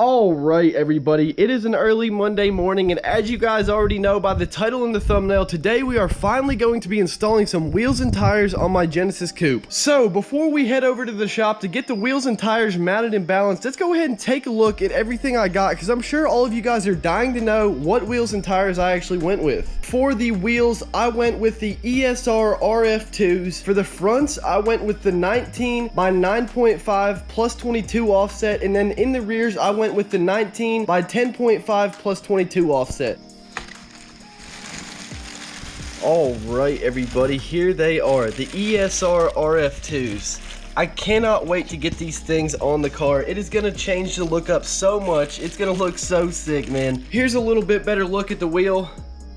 All right, everybody, it is an early Monday morning, and as you guys already know by the title and the thumbnail, today we are finally going to be installing some wheels and tires on my Genesis Coupe. So before we head over to the shop to get the wheels and tires mounted and balanced, let's go ahead and take a look at everything I got, because I'm sure all of you guys are dying to know what wheels and tires I actually went with. For the wheels, I went with the ESR RF2s. For the fronts, I went with the 19 by 9.5 plus 22 offset, and then in the rears, I went with the 19 by 10.5 plus 22 offset. All right, everybody, here they are, the ESR RF2s. I cannot wait to get these things on the car. It is gonna change the look up so much. It's gonna look so sick, man. Here's a little bit better look at the wheel.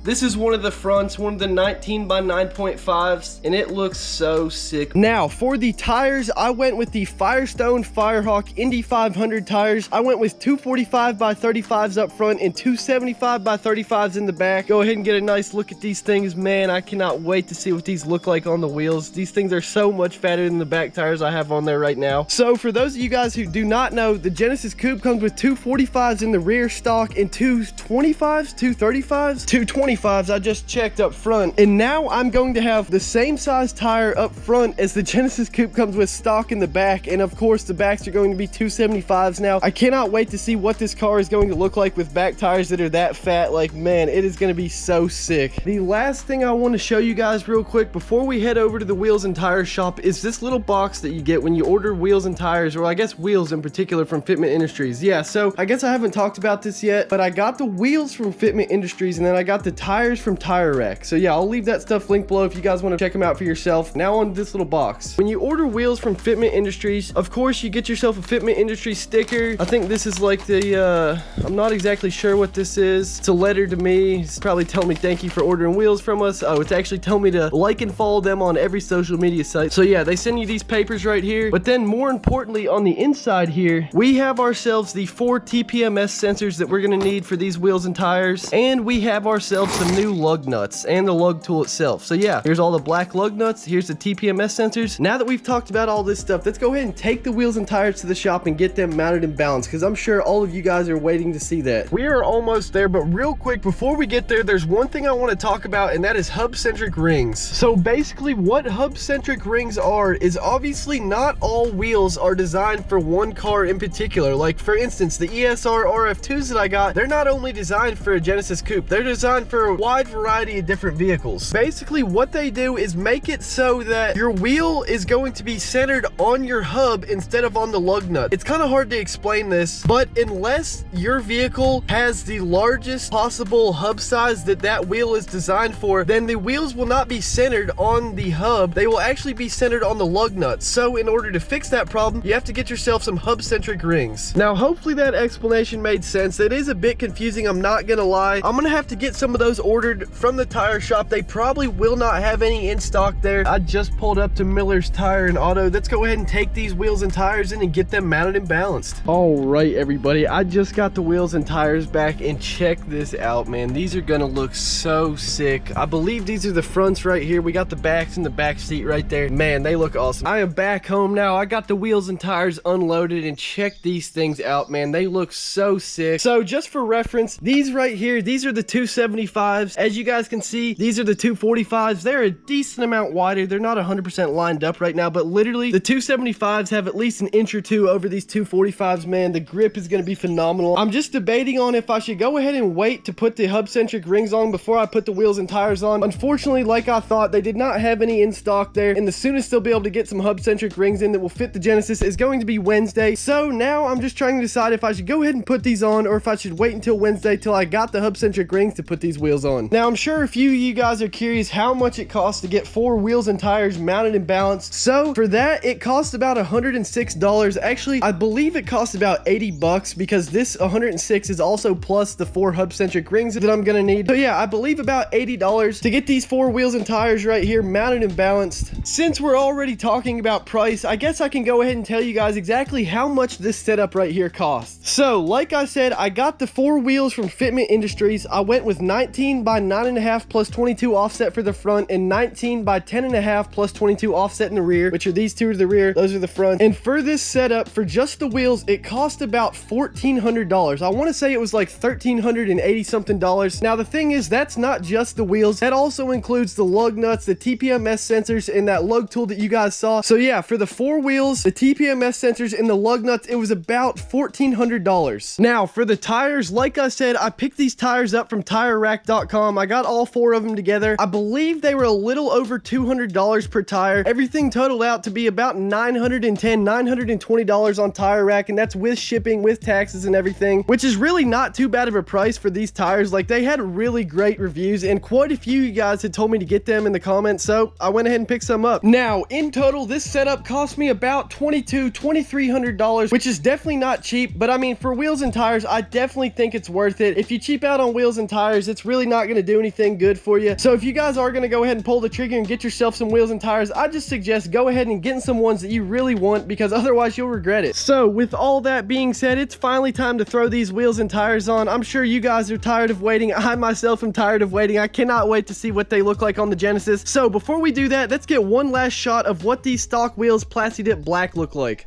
This is one of the fronts, one of the 19 by 9.5s, and it looks so sick. Now, for the tires, I went with the Firestone Firehawk Indy 500 tires. I went with 245 by 35s up front and 275 by 35s in the back. Go ahead and get a nice look at these things. Man, I cannot wait to see what these look like on the wheels. These things are so much fatter than the back tires I have on there right now. So for those of you guys who do not know, the Genesis Coupe comes with 245s in the rear stock and 225s, 235s, 225s. I just checked up front, and now I'm going to have the same size tire up front as the Genesis Coupe comes with stock in the back, and of course the backs are going to be 275s now. I cannot wait to see what this car is going to look like with back tires that are that fat. Like, man, it is going to be so sick. The last thing I want to show you guys real quick before we head over to the wheels and tire shop is this little box that you get when you order wheels and tires, or I guess wheels in particular, from Fitment Industries. Yeah, so I guess I haven't talked about this yet, but I got the wheels from Fitment Industries, and then I got the tires from Tire Rack. So yeah, I'll leave that stuff linked below if you guys want to check them out for yourself. Now on this little box. When you order wheels from Fitment Industries, of course you get yourself a Fitment Industries sticker. I think this is like the, I'm not exactly sure what this is. It's a letter to me. It's probably telling me thank you for ordering wheels from us. Oh, it's actually telling me to like and follow them on every social media site. So yeah, they send you these papers right here. But then more importantly, on the inside here, we have ourselves the 4 TPMS sensors that we're going to need for these wheels and tires. And we have ourselves some new lug nuts and the lug tool itself. So yeah, here's all the black lug nuts. Here's the TPMS sensors. Now that we've talked about all this stuff, let's go ahead and take the wheels and tires to the shop and get them mounted and balanced, because I'm sure all of you guys are waiting to see that. We are almost there, but real quick before we get there, there's one thing I want to talk about, and that is hub-centric rings. So basically what hub-centric rings are is obviously not all wheels are designed for one car in particular. Like for instance, the ESR RF2s that I got, they're not only designed for a Genesis Coupe, they're designed for a wide variety of different vehicles. Basically what they do is make it so that your wheel is going to be centered on your hub instead of on the lug nut. It's kind of hard to explain this, but unless your vehicle has the largest possible hub size that wheel is designed for, then the wheels will not be centered on the hub. They will actually be centered on the lug nuts. So in order to fix that problem, you have to get yourself some hub-centric rings. Now hopefully that explanation made sense. It is a bit confusing, I'm not gonna lie. I'm gonna have to get some of those ordered from the tire shop. They probably will not have any in stock there. I just pulled up to Miller's Tire and Auto. Let's go ahead and take these wheels and tires in and get them mounted and balanced. All right, everybody, I just got the wheels and tires back, and check this out, man. These are gonna look so sick. I believe these are the fronts right here. We got the backs in the back seat right there. Man, they look awesome. I am back home now. I got the wheels and tires unloaded, and check these things out, man. They look so sick. So just for reference, these right here, these are the 275s. As you guys can see, these are the 245s. They're a decent amount wider. They're not 100% lined up right now, but literally the 275s have at least an inch or two over these 245s, man. The grip is going to be phenomenal. I'm just debating on if I should go ahead and wait to put the hub-centric rings on before I put the wheels and tires on. Unfortunately, like I thought, they did not have any in stock there, and the soonest they'll be able to get some hub-centric rings in that will fit the Genesis is going to be Wednesday. So now I'm just trying to decide if I should go ahead and put these on, or if I should wait until Wednesday till I got the hub-centric rings to put these wheels on. Now I'm sure a few of you guys are curious how much it costs to get 4 wheels and tires mounted and balanced. So for that, it costs about $106. Actually, I believe it costs about 80 bucks, because this 106 is also plus the 4 hub-centric rings that I'm gonna need. So yeah, I believe about $80 to get these 4 wheels and tires right here mounted and balanced. Since we're already talking about price, I guess I can go ahead and tell you guys exactly how much this setup right here costs. So like I said, I got the 4 wheels from Fitment Industries. I went with 19 19 by 9.5 plus 22 offset for the front, and 19 by 10.5 plus 22 offset in the rear, which are these two to the rear. Those are the front. And for this setup, for just the wheels, it cost about $1,400. I want to say it was like $1,380 something dollars. Now the thing is, that's not just the wheels. That also includes the lug nuts, the TPMS sensors, and that lug tool that you guys saw. So yeah, for the 4 wheels, the TPMS sensors, and the lug nuts, it was about $1,400. Now for the tires, like I said, I picked these tires up from TireRack.com. I got all 4 of them together. I believe they were a little over $200 per tire. Everything totaled out to be about $910, $920 on Tire Rack, and that's with shipping, with taxes and everything, which is really not too bad of a price for these tires. Like, they had really great reviews, and quite a few of you guys had told me to get them in the comments, so I went ahead and picked some up. Now, in total, this setup cost me about $2,300, which is definitely not cheap, but I mean, for wheels and tires, I definitely think it's worth it. If you cheap out on wheels and tires, it's really not going to do anything good for you. So if you guys are going to go ahead and pull the trigger and get yourself some wheels and tires, I just suggest go ahead and getting some ones that you really want, because otherwise you'll regret it. So with all that being said, it's finally time to throw these wheels and tires on. I'm sure you guys are tired of waiting. I myself am tired of waiting. I cannot wait to see what they look like on the Genesis. So before we do that, let's get one last shot of what these stock wheels Plasti Dip Black look like.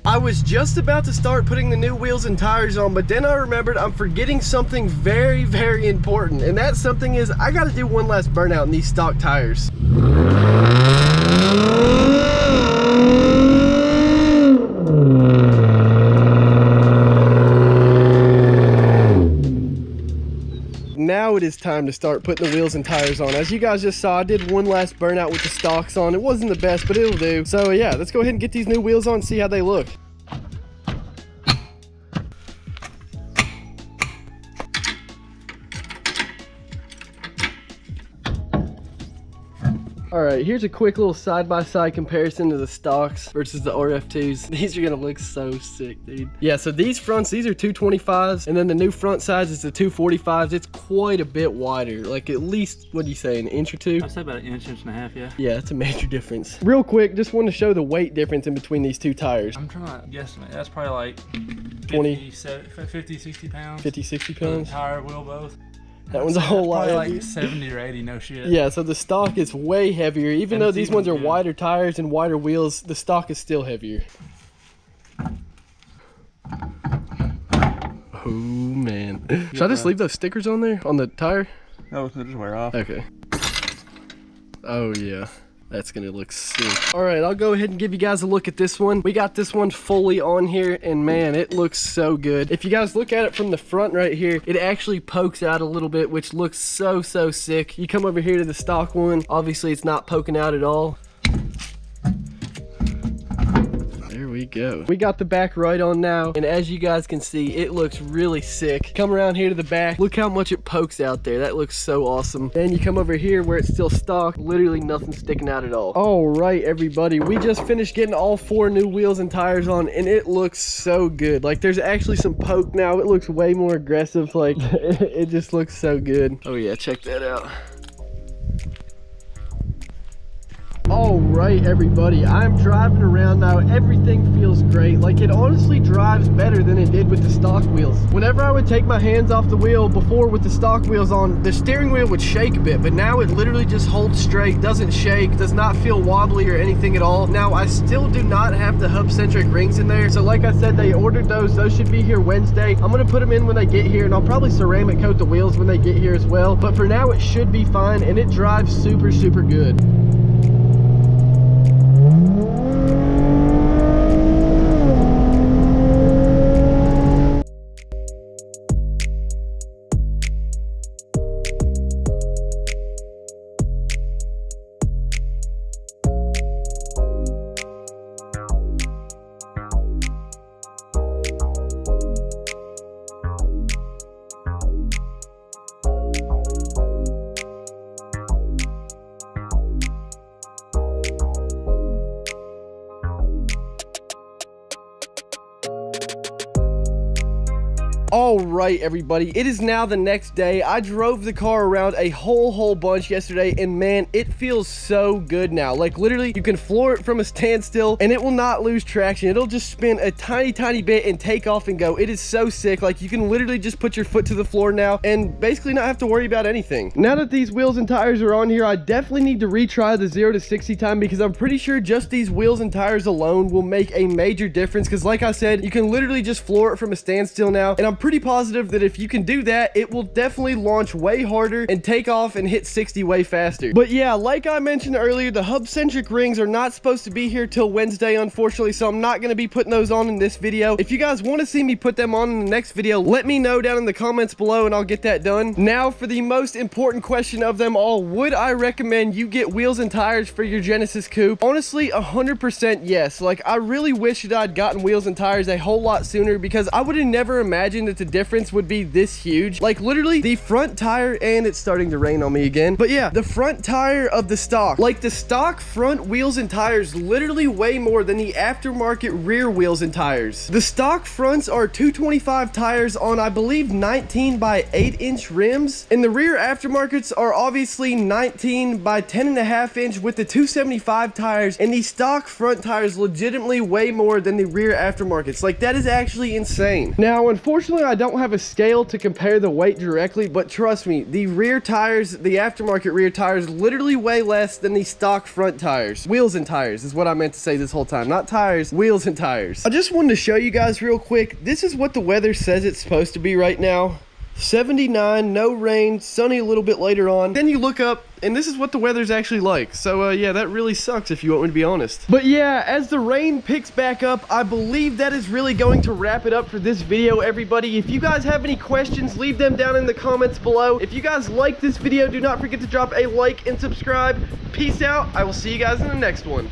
I was just about to start putting the new wheels and tires on, but then I remembered I'm forgetting something very, very important. And that something is, I gotta do one last burnout in these stock tires. Now it is time to start putting the wheels and tires on. As you guys just saw, I did one last burnout with the stocks on. It wasn't the best, but it'll do. So yeah, let's go ahead and get these new wheels on and see how they look. Alright, here's a quick little side-by-side comparison to the stocks versus the RF2s. These are gonna look so sick, dude. Yeah, so these fronts, these are 225s, and then the new front size is the 245s. It's quite a bit wider, like at least, what do you say, an inch or two? I'd say about an inch, inch and a half, yeah. Yeah, it's a major difference. Real quick, just want to show the weight difference in between these two tires. I'm trying to guesstimate. That's probably like 20, 50, 60 pounds. 50, 60 pounds. Tire, wheel, both. That one's a whole lot heavier. heavier. Like 70 or 80, no shit. Yeah, so the stock is way heavier. Even though these ones are wider tires and wider wheels, the stock is still heavier. Oh, man. Should I just leave those stickers on there, on the tire? No, they'll just wear off. Okay. Oh, yeah. That's gonna look sick. All right, I'll go ahead and give you guys a look at this one. We got this one fully on here, and man, it looks so good. If you guys look at it from the front right here, it actually pokes out a little bit, which looks so sick. You come over here to the stock one, obviously it's not poking out at all. There we go. We got the back right on now, and as you guys can see, it looks really sick. Come around here to the back, look how much it pokes out there. That looks so awesome. Then you come over here where it's still stock, literally nothing sticking out at all. All right, everybody, we just finished getting all 4 new wheels and tires on, and it looks so good. Like, there's actually some poke now. It looks way more aggressive. Like, it just looks so good. Oh yeah, check that out. All right, everybody, I'm driving around now. Everything feels great. Like, it honestly drives better than it did with the stock wheels. Whenever I would take my hands off the wheel before with the stock wheels on, the steering wheel would shake a bit, but now it literally just holds straight, doesn't shake, does not feel wobbly or anything at all. Now, I still do not have the hub Centric Rings in there. So like I said, they ordered those. Those should be here Wednesday. I'm gonna put them in when they get here, and I'll probably ceramic coat the wheels when they get here as well. But for now, it should be fine, and it drives super good. All right, everybody, it is now the next day. I drove the car around a whole bunch yesterday, and man, it feels so good now. Like, literally, you can floor it from a standstill and it will not lose traction. It'll just spin a tiny bit and take off and go. It is so sick. Like, you can literally just put your foot to the floor now and basically not have to worry about anything. Now that these wheels and tires are on here, I definitely need to retry the 0 to 60 time, because I'm pretty sure just these wheels and tires alone will make a major difference. Because like I said, you can literally just floor it from a standstill now, and I'm pretty positive that if you can do that, it will definitely launch way harder and take off and hit 60 way faster. But yeah, like I mentioned earlier, the hub Centric Rings are not supposed to be here till Wednesday, unfortunately, so I'm not going to be putting those on in this video. If you guys want to see me put them on in the next video, let me know down in the comments below and I'll get that done. Now for the most important question of them all, would I recommend you get wheels and tires for your Genesis Coupe? Honestly, 100% yes. Like, I really wish that I'd gotten wheels and tires a whole lot sooner, because I would have never imagined that the difference would be this huge. Like, literally the front tire, and it's starting to rain on me again, but yeah, the front tire of the stock, like the stock front wheels and tires literally weigh more than the aftermarket rear wheels and tires. The stock fronts are 225 tires on, I believe, 19 by 8-inch rims, and the rear aftermarkets are obviously 19 by 10.5 inch with the 275 tires, and the stock front tires legitimately weigh more than the rear aftermarkets. Like, that is actually insane. Now, unfortunately, I don't have a scale to compare the weight directly, but trust me, the rear tires, the aftermarket rear tires, literally weigh less than the stock front tires. Wheels and tires is what I meant to say this whole time. Not tires, wheels and tires. I just wanted to show you guys real quick. This is what the weather says it's supposed to be right now. 79, no rain, sunny a little bit later on. Then you look up and this is what the weather's actually like. So yeah, that really sucks if you want me to be honest. But yeah, as the rain picks back up, I believe that is really going to wrap it up for this video, everybody. If you guys have any questions, leave them down in the comments below. If you guys like this video, do not forget to drop a like and subscribe. Peace out. I will see you guys in the next one.